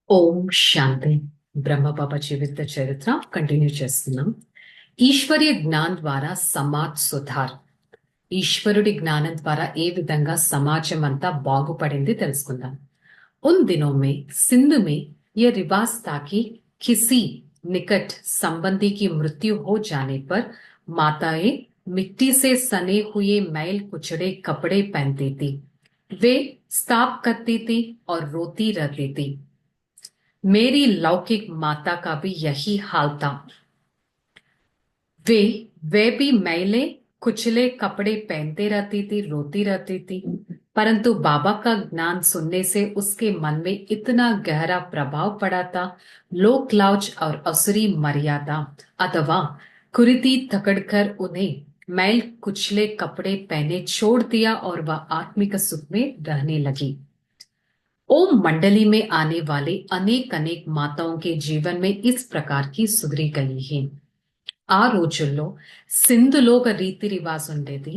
ఓం శాంతి. బ్రహ్మబాబా జీవిత చరిత్ర కంటిన్యూ చేస్తున్నాం. ఈశ్వరీయ జ్ఞానం ద్వారా సమాజ్ సుధార్. ఈశ్వరుడి జ్ఞానం ద్వారా ఏ విధంగా సమాజం అంతా బాగుపడింది తెలుసుకుందాం. उन दिनों में सिंध में यह रिवाज था कि किसी निकट संबंधी की मृत्यु हो जाने पर माताएं मिट्टी से सने हुए मैल कुचड़े कपड़े पहनती थी। वे स्थाप करती थी और रोती रहती थी। मेरी लौकिक माता का भी यही हाल था। वे वे भी मैले कुचले कपड़े पहनते रहती थी, रोती रहती थी। परंतु बाबा का ज्ञान सुनने से उसके मन में इतना गहरा प्रभाव पड़ा था, लोक लाज और असुरी मर्यादा अथवा कुरीति पकड़कर उन्हें मैल कुचले कपड़े पहने छोड़ दिया और वह आत्मिक सुख में रहने लगी। ओम मंडली में आने वाले अनेक अनेक माताओं के जीवन में इस प्रकार की सुधरी गई है। ఆ రోజుల్లో సింధులో ఒక రీతి రివాజు ఉండేది.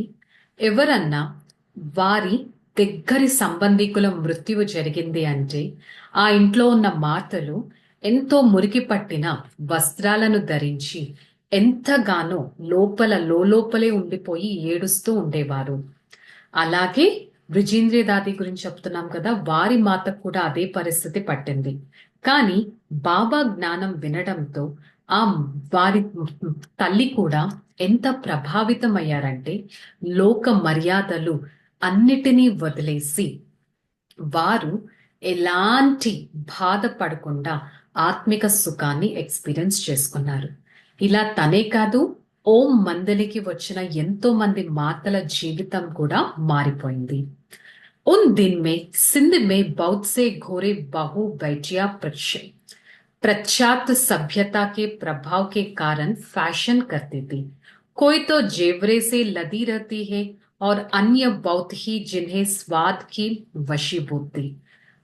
ఎవరన్నా వారి దగ్గరి సంబంధికుల మృత్యువు జరిగింది అంటే ఆ ఇంట్లో ఉన్న మాతలు ఎంతో మురికి పట్టిన వస్త్రాలను ధరించి ఎంతగానో లోపలే ఉండిపోయి ఏడుస్తూ ఉండేవారు. అలాగే బ్రిజేంద్ర దాది గురించి చెప్తున్నాం కదా, వారి మాతకు కూడా అదే పరిస్థితి పట్టింది. కానీ బాబా జ్ఞానం వినడంతో ఆ వారి తల్లి కూడా ఎంత ప్రభావితమయ్యారంటే లోక మర్యాదలు అన్నిటినీ వదిలేసి వారు ఎలాంటి బాధపడకుండా ఆత్మిక సుఖాన్ని ఎక్స్పీరియన్స్ చేసుకున్నారు. ఇలా తనే కాదు, ఓం మందలికి వచ్చిన ఎంతో మంది మాతల జీవితం కూడా మారిపోయింది. उन दिन में सिंध में बहुत से घोरे बहु बैठिया प्रख्यात सभ्यता के प्रभाव के कारण फैशन करती थी। कोई तो जेवरे से लदी रहती है और अन्य बहुत ही जिन्हें स्वाद की वशीभूत थी।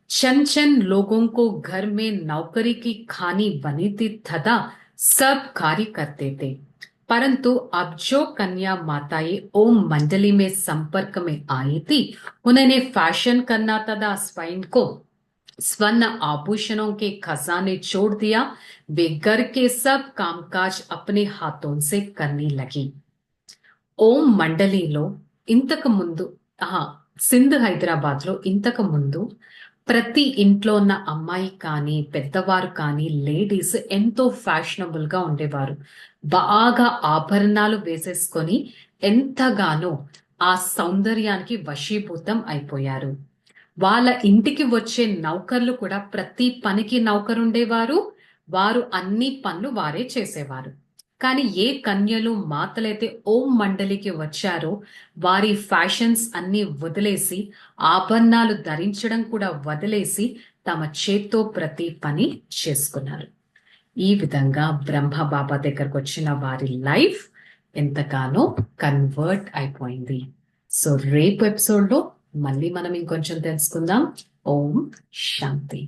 चंद लोगों को घर में नौकरी की खानी बनी थी तथा सब कार्य करते थे। परंतु अब जो कन्या माताएं ओम मंडली में संपर्क में आई थी, उन्होंने फैशन करना तथा स्वर्ण आभूषणों के खजाने छोड़ दिया। वे घर के सब कामकाज अपने हाथों से करने लगी। ఓం మండలిలో ఇంతకు ముందు సింధ్ హైదరాబాద్ లో ఇంతకు ముందు ప్రతి ఇంట్లో ఉన్న అమ్మాయి కానీ పెద్దవారు కానీ లేడీస్ ఎంతో ఫ్యాషనబుల్ గా ఉండేవారు. బాగా ఆభరణాలు వేసేసుకొని ఎంతగానో ఆ సౌందర్యానికి వశీభూతం అయిపోయారు. వాళ్ళ ఇంటికి వచ్చే నౌకర్లు కూడా ప్రతి పనికి నౌకరుండేవారు. వారు అన్ని పనులు వారే చేసేవారు. కానీ ఏ కన్యలు మాతలైతే ఓం మండలికి వచ్చారో వారి ఫ్యాషన్స్ అన్ని వదిలేసి ఆభరణాలు ధరించడం కూడా వదిలేసి తమ చేత్తో ప్రతి పని చేసుకున్నారు. ఈ విధంగా బ్రహ్మ బాబా దగ్గరకు వచ్చిన వారి లైఫ్ ఎంతగానో కన్వర్ట్ అయిపోయింది. సో రేపు ఎపిసోడ్ లో మళ్ళీ మనం ఇంకొంచెం తెలుసుకుందాం. ఓం శాంతి.